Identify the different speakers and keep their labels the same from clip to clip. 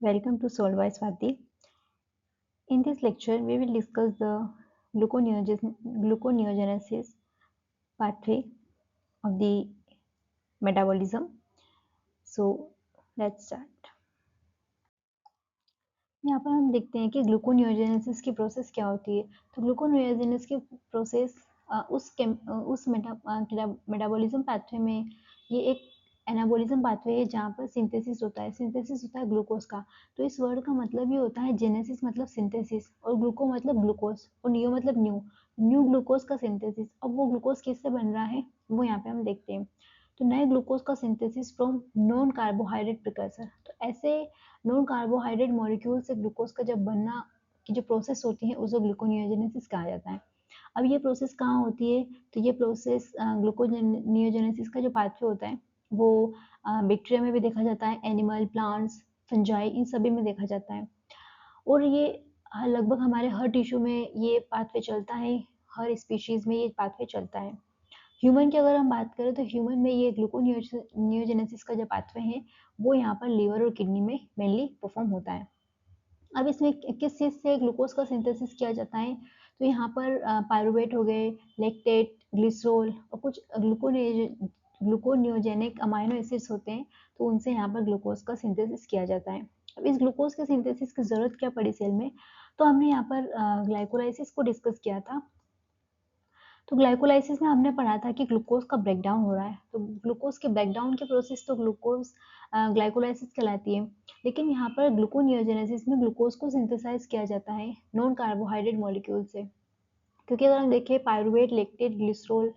Speaker 1: Welcome to Solve by Swati. In this lecture, we will discuss the gluconeogenesis pathway of the metabolism. So, let's start. यहाँ पर हम देखते हैं कि gluconeogenesis की प्रोसेस क्या होती है। तो ग्लूकोनियोजेनेसिस की प्रोसेस उस मेटाबॉलिज्म पाथवे में ये एक एनाबॉलिज्म पाथवे है जहाँ पर सिंथेसिस होता है। सिंथेसिस होता है ग्लूकोज का। तो इस वर्ड का मतलब ये होता है जेनेसिस मतलब सिंथेसिस और ग्लूको मतलब ग्लूकोज और नियो मतलब न्यू ग्लूकोज का सिंथेसिस। अब वो ग्लूकोज किससे बन रहा है वो यहाँ पे हम देखते हैं। तो नए ग्लूकोज का synthesis from non carbohydrate precursor. तो ऐसे नॉन कार्बोहाइड्रेट मॉलिक्यूल से ग्लूकोज का जब बनना की जो प्रोसेस होती है उसे ग्लूकोनियोजेनेसिस कहा जाता है। अब ये प्रोसेस कहाँ होती है? तो ये प्रोसेस ग्लूकोनियोजेनेसिस का जो पाथवे होता है वो बैक्टीरिया में भी देखा जाता है, एनिमल, प्लांट्स, फंजाई इन सभी में देखा जाता है और ये लगभग हमारे हर टिश्यू में ये पाथवे चलता है, हर स्पीशीज में ये पाथवे चलता है। ह्यूमन की अगर हम बात करें तो ह्यूमन में ये ग्लूकोनियोजेनेसिस का जो पाथवे है वो यहाँ पर लीवर और किडनी में मेनली परफॉर्म होता है। अब इसमें किस चीज़ से ग्लूकोज का सिंथेसिस किया जाता है? तो यहाँ पर पायरुवेट हो गए, लैक्टेट, ग्लिसरॉल और कुछ ग्लूकोनियोजेनिक अमाइनो एसिड्स होते हैं, तो उनसे यहाँ पर ग्लूकोज का सिंथेसिस किया जाता है। अब इस ग्लूकोज के सिंथेसिस की ज़रूरत क्या पड़ी सेल में? तो हमने यहाँ पर ग्लाइकोलाइसिस को डिस्कस किया था। तो ग्लाइकोलाइसिस में हमने पढ़ा था कि ग्लूकोज का ब्रेकडाउन हो रहा है। तो ग्लूकोज के ब्रेकडाउन की प्रोसेस तो ग्लूकोज ग्लाइकोलाइसिस कहलाती है। लेकिन यहाँ पर ग्लूकोनियोजेनेसिस में ग्लूकोज को सिंथेसाइज किया जाता है नॉन कार्बोहाइड्रेट मॉलिक्यूल से। क्योंकि अगर हम देखें पायरुवेट, लैक्टेट, ग्लिसरॉल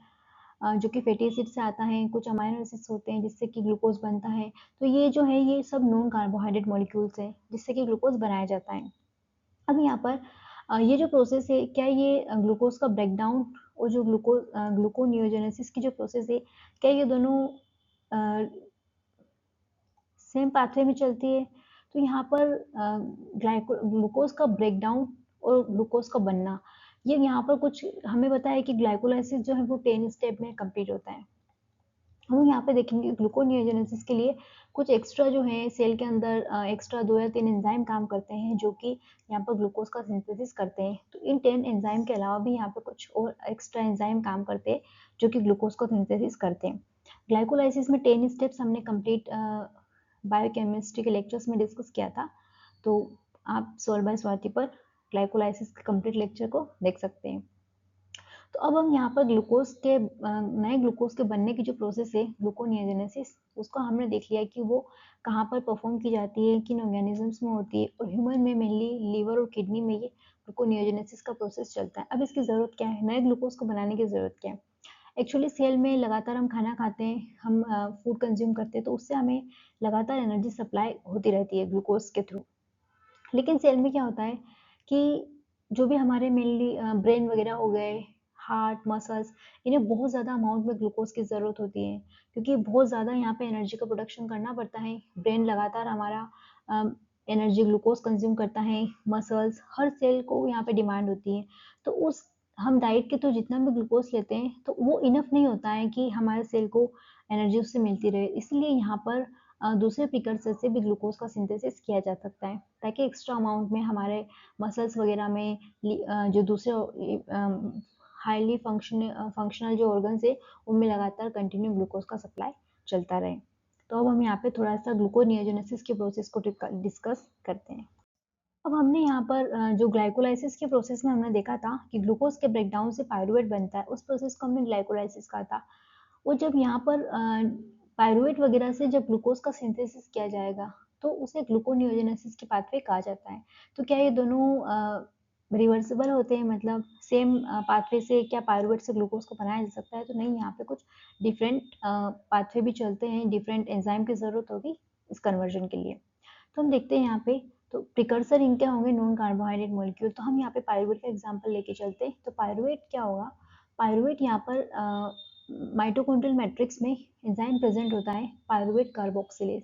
Speaker 1: जो कि फैटी एसिड से आता है, कुछ अमाइनो एसिड्स होते हैं जिससे कि ग्लूकोज बनता है। तो ये जो है ये सब नॉन कार्बोहाइड्रेट मॉलिक्यूल्स हैं जिससे कि ग्लूकोज बनाया जाता है। अब यहाँ पर ये जो प्रोसेस है क्या ये ग्लूकोज का ब्रेकडाउन और जो ग्लूकोनियोजेनेसिस की जो प्रोसेस है क्या ये दोनों सेम पाथवे में चलती है? तो यहाँ पर ग्लूकोज का ब्रेकडाउन और ग्लूकोज का बनना ये यहाँ पर कुछ हमें पता है कि ग्लाइकोलाइसिस जो है वो 10 स्टेप में कंप्लीट होता है। हम यहाँ पे देखेंगे ग्लूकोनियोजेनेसिस के लिए कुछ एक्स्ट्रा जो है सेल के अंदर एक्स्ट्रा 2 या 3 एंजाइम काम करते हैं जो कि यहाँ पर ग्लूकोज का सिंथेसिस करते हैं। तो इन 10 एंजाइम के अलावा भी यहाँ पे कुछ और एक्स्ट्रा एंजाइम काम करते हैं जो कि ग्लूकोज को सिंथेसिस करते हैं। ग्लाइकोलाइसिस में 10 स्टेप्स हमने कंप्लीट बायोकेमिस्ट्री के लेक्चर्स में डिस्कस किया था। तो आप सॉल्व बाय स्वाति पर ग्लाइकोलाइसिस के कंप्लीट लेक्चर को देख सकते हैं। तो अब हम यहाँ पर नए ग्लूकोज के बनने की जो प्रोसेस है ग्लूकोनियोजेनेसिस उसको हमने देख लिया कि वो कहाँ पर परफॉर्म की जाती है, किन ऑर्गेनिजम्स में होती है और ह्यूमन में मेनली लीवर और किडनी में ये ग्लूकोनियोजेनेसिस का प्रोसेस चलता है। अब इसकी ज़रूरत क्या है? नए ग्लूकोज को बनाने की ज़रूरत क्या है? एक्चुअली सेल में लगातार हम खाना खाते हैं, हम फूड कंज्यूम करते हैं तो उससे हमें लगातार एनर्जी सप्लाई होती रहती है ग्लूकोज के थ्रू। लेकिन सेल में क्या होता है कि जो भी हमारे मेनली ब्रेन वगैरह हो गए, हार्ट, मसल्स इन्हें बहुत ज़्यादा अमाउंट में ग्लूकोज की ज़रूरत होती है क्योंकि बहुत ज़्यादा यहाँ पे एनर्जी का प्रोडक्शन करना पड़ता है। ब्रेन लगातार हमारा एनर्जी ग्लूकोज कंज्यूम करता है, मसल्स हर सेल को यहाँ पे डिमांड होती है। तो उस हम डाइट के थ्रू जितना भी ग्लूकोज लेते हैं तो वो इनफ नहीं होता है कि हमारे सेल को एनर्जी उससे मिलती रहे। इसलिए यहाँ पर दूसरे प्रिकर्सर से भी ग्लूकोज का सिंथेसिस किया जा सकता है ताकि एक्स्ट्रा अमाउंट में हमारे मसल्स वगैरह में जो दूसरे हाईली फंक्शनल जो ऑर्गन्स है उनमें लगातार कंटिन्यू ग्लूकोज का सप्लाई चलता रहे। तो अब हम यहाँ पे थोड़ा सा ग्लूकोनियोजेनेसिस के प्रोसेस को डिस्कस करते हैं। अब हमने यहाँ पर जो ग्लाइकोलाइसिस के प्रोसेस में हमने देखा था कि ग्लूकोज के ब्रेकडाउन से पायरुवेट बनता है, उस प्रोसेस को हमने ग्लाइकोलाइसिस कहा था। और जब यहाँ पर पायरुवेट वगैरह से जब ग्लूकोज का सिंथेसिस किया जाएगा तो उसे ग्लूकोनियोजेनेसिस की पाथवे कहा जाता है। तो क्या ये दोनों रिवर्सिबल होते हैं? मतलब सेम पाथवे से क्या पायरुवेट से ग्लूकोज को बनाया जा सकता है? तो नहीं, यहाँ पे कुछ डिफरेंट पाथवे भी चलते हैं, डिफरेंट एंजाइम की ज़रूरत होगी इस कन्वर्जन के लिए। तो हम देखते हैं यहाँ पे तो प्रिकर्सर इनके होंगे नॉन कार्बोहाइड्रेट मॉलिक्यूल। तो हम यहाँ पे पायरुवेट का एग्जांपल लेके चलते हैं। तो पायरुवेट क्या होगा? पायरुवेट यहाँ पर माइटोकॉन्ड्रियल मैट्रिक्स में एंजाइम प्रेजेंट होता है पायरुवेट कार्बोक्सिलेज।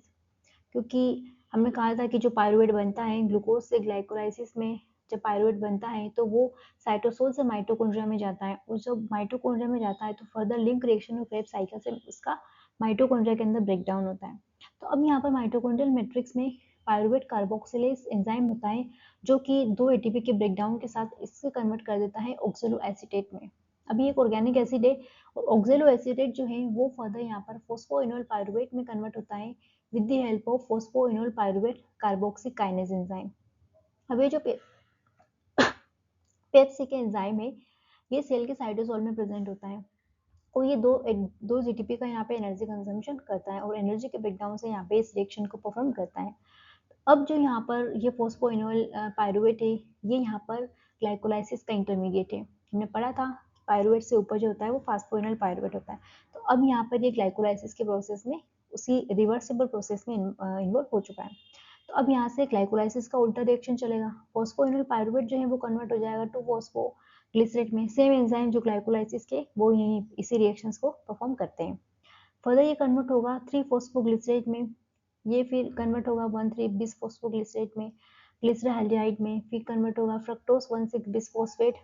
Speaker 1: क्योंकि हमने कहा था कि जो पायरुवेट बनता है ग्लूकोज से ग्लाइकोलाइसिस में जब पायरुवेट बनता है तो वो साइटोसोल से माइटोकॉन्ड्रिया में जाता है और जब माइटोकॉन्ड्रिया में जाता है तो फर्दर लिंक रिएक्शन और क्रेब्स साइकिल से उसका माइटोकॉन्ड्रिया के अंदर ब्रेकडाउन होता है। तो अब यहाँ पर माइटोकॉन्ड्रियल मैट्रिक्स में पायरुवेट कार्बोक्सिलेज एंजाइम होता है जो कि 2 एटीपी के ब्रेकडाउन के साथ इससे कन्वर्ट कर देता है ऑक्सैलो एसीटेट में। अभी एक ऑर्गेनिक एसिड है और ऑक्सैलो एसीटेट जो है वो फर्दर यहाँ पर फोस्फोइनोल पायरुवेट में कन्वर्ट होता है with the help of phosphoenol pyruvate carboxy kinase enzyme. अब ये जो पेप्सी के एंजाइम है ये सेल के साइटोसोल में प्रेजेंट होता है और ये दो जीटीपी का यहाँ पे एनर्जी कंजम्पशन करता है और एनर्जी के ब्रेकडाउन से यहाँ पे इस रिएक्शन को परफॉर्म करता है। अब जो यहाँ पर ये फोस्फोइनोल पायरुवेट है ये यहाँ पर ग्लाइकोलाइसिस का इंटरमीडिएट है। हमने पढ़ा था पायरुवेट से ऊपर जो होता है वो फास्फोइनोल पायरुवेट होता है। तो अब यहाँ पर ये ग्लाइकोलाइसिस के प्रोसेस में उसी रिवर्सिबल प्रोसेस में इन्वॉल्व हो चुका है। तो अब यहाँ से ग्लाइकोलाइसिस का उल्टा रिएक्शन चलेगा, फोस्फोइनोल पायरुवेट जो है वो कन्वर्ट हो जाएगा टू फोस्फो ग्लिसरेट में। सेम एंजाइम जो ग्लाइकोलाइसिस के वो यही इसी रिएक्शंस को परफॉर्म करते हैं। फर्दर ये कन्वर्ट होगा 3-फोस्फोग्लिसरेट में, ये फिर कन्वर्ट होगा 1,3-बिसफोस्फोग्लिसरेट में, ग्लिसराल्डिहाइड में, फिर कन्वर्ट होगा फ्रक्टोज 1,6-बिसफॉस्फेट,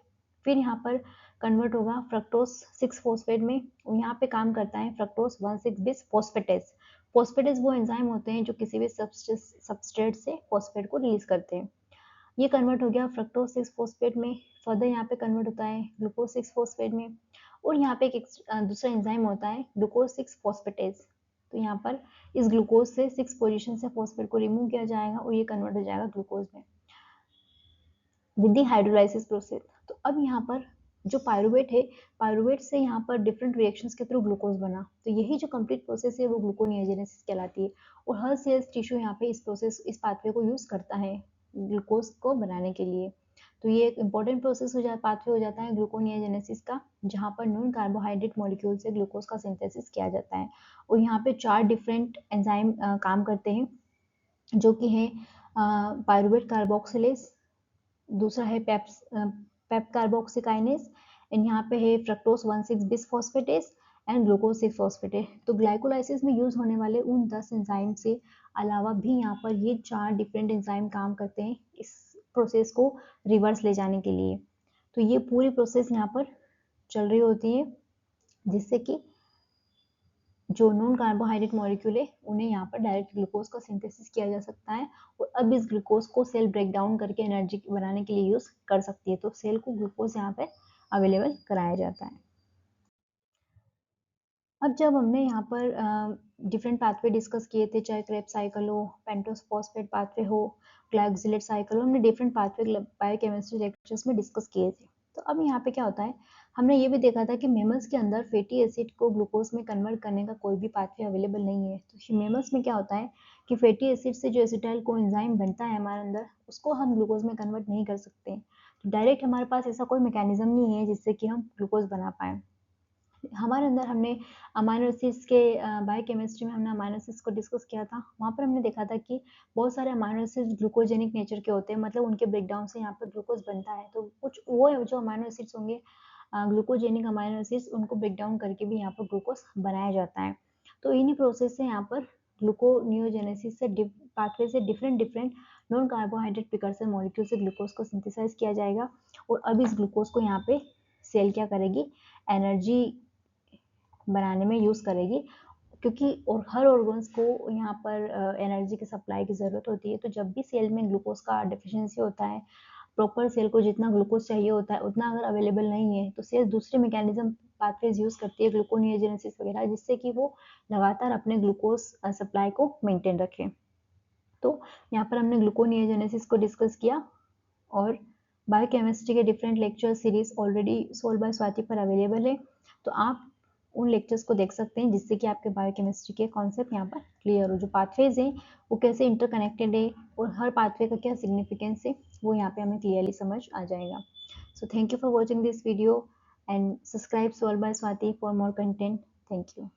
Speaker 1: फिर यहाँ पर कन्वर्ट होगा फ्रक्टोज 6-फोस्फेट में और यहाँ पे काम करता है फ्रक्टोज 1,6-बिसफॉस्फेटेज। फॉस्फेटेज वो एंजाइम होते हैं जो किसी भी सबस्ट्रेट से फॉस्फेट को रिलीज करते हैं। ये कन्वर्ट हो गया फ्रक्टोज 6-फोस्फेट में, फर्दर यहाँ पे कन्वर्ट होता है ग्लूकोज 6-फोस्फेट में और यहाँ पे एक दूसरा एंजाइम होता है ग्लूकोज 6-फोस्फेटेज। तो यहाँ पर इस ग्लूकोज से 6 पोजीशन से फॉस्फेट को रिमूव किया जाएगा और ये कन्वर्ट हो जाएगा ग्लूकोज में विद द हाइड्रोलाइसिस प्रोसेस। तो अब यहाँ पर जो पायरुवेट है, पायरुवेट से यहाँ पर डिफरेंट रिएक्शंस के थ्रू ग्लूकोज बना, तो यही जो कंप्लीट प्रोसेस है वो ग्लूकोनियोजेनेसिस कहलाती है और हर सेल्स टिश्यू यहाँ पे इस पाथवे को यूज करता है ग्लूकोज को बनाने के लिए। तो ये एक इंपॉर्टेंट प्रोसेस पाथवे हो जाता है ग्लूकोनियोजेनेसिस का, जहाँ पर नॉन कार्बोहाइड्रेट मॉलिक्यूल से ग्लूकोज का सिंथेसिस किया जाता है और यहाँ पे 4 डिफरेंट एंजाइम काम करते हैं जो कि है पायरुवेट कार्बोक्सिलेज, दूसरा है पेप कार्बोक्सिकाइनेज एंड यहाँ पे है फ्रक्टोज 1,6-बिसफॉस्फेटेज एंड ग्लूकोज 6-फोस्फेटेज। तो ग्लाइकोलाइसिस में यूज होने वाले उन 10 एंजाइम से अलावा भी यहाँ पर ये 4 डिफरेंट एंजाइम काम करते हैं इस प्रोसेस को रिवर्स ले जाने के लिए। तो ये पूरी प्रोसेस यहाँ पर चल रही होती है जिससे कि जो नॉन कार्बोहाइड्रेट मॉलिक्यूल है उन्हें यहाँ पर डायरेक्ट ग्लूकोज का सिंथेसिस किया जा सकता है और अब इस ग्लूकोज को सेल ब्रेक डाउन करके एनर्जी बनाने के लिए यूज कर सकती है। तो सेल को ग्लूकोज यहाँ पे अवेलेबल कराया जाता है। अब जब हमने यहाँ पर डिफरेंट पाथवे डिस्कस किए थे, चाहे क्रेब साइकिल हो, पेंटोस फॉस्फेट पाथवे हो, ग्लाइकोजिलेट साइकिल हो, हमने डिफरेंट पाथवे बायोकेमिस्ट्री लेक्चर्स में डिस्कस किए थे। तो अब यहाँ पे क्या होता है, हमने ये भी देखा था कि मेमल्स के अंदर फैटी एसिड को ग्लूकोज में कन्वर्ट करने का कोई भी पाथवे अवेलेबल नहीं है। तो मेमल्स में क्या होता है कि फैटी एसिड से जो एसिटाइल कोएंजाइम बनता है हमारे अंदर, उसको हम ग्लूकोज में कन्वर्ट नहीं कर सकते। तो डायरेक्ट हमारे पास ऐसा कोई मैकेनिज्म नहीं है जिससे कि हम ग्लूकोज बना पाए। हमारे अंदर हमने अमाइनो एसिड्स के बायोकेमिस्ट्री में हमने अमाइनो एसिड्स को डिस्कस किया था। वहाँ पर हमने देखा था कि बहुत सारे अमाइनो एसिड्स ग्लूकोजेनिक नेचर के होते हैं, मतलब उनके ब्रेकडाउन से यहाँ पर ग्लूकोज बनता है। तो कुछ वो जो अमाइनो एसिड्स होंगे ग्लूकोजेनिक अमाइनो एसिड्स, उनको ब्रेक डाउन करके भी यहाँ पर ग्लूकोज बनाया जाता है। तो इन्हीं प्रोसेस से यहाँ पर ग्लूकोनियोजेनेसिस से पाथवे से different different non carbohydrate precursor molecule से ग्लूकोज को सिंथेसाइज किया जाएगा और अब इस ग्लूकोज को यहाँ पे सेल क्या करेगी, एनर्जी बनाने में यूज करेगी, क्योंकि और हर ऑर्गन्स को यहाँ पर एनर्जी की सप्लाई की ज़रूरत होती है। तो जब भी सेल में ग्लूकोज का डिफिशियंसी होता है, प्रॉपर सेल को जितना ग्लूकोज चाहिए होता है उतना अगर अवेलेबल नहीं है, तो सेल दूसरे मैकेनिज्म पाथवेज यूज करती है, ग्लूकोनियोजेनेसिस वगैरह, जिससे कि वो लगातार अपने ग्लूकोज सप्लाई को मेंटेन रखें। तो यहाँ पर हमने ग्लूकोनियोजेनेसिस को डिस्कस किया और बायोकेमिस्ट्री के different lecture series already solve by Swati पर अवेलेबल है। तो आप उन लेक्चर्स को देख सकते हैं जिससे कि आपके बायोकेमिस्ट्री के कॉन्सेप्ट यहाँ पर क्लियर हो। जो पाथवेज हैं वो कैसे इंटरकनेक्टेड है और हर पाथवे का क्या सिग्निफिकेंस है वो यहाँ पे हमें क्लियरली समझ आ जाएगा। So thank you for watching this video and subscribe solve by Swati for more content. Thank you.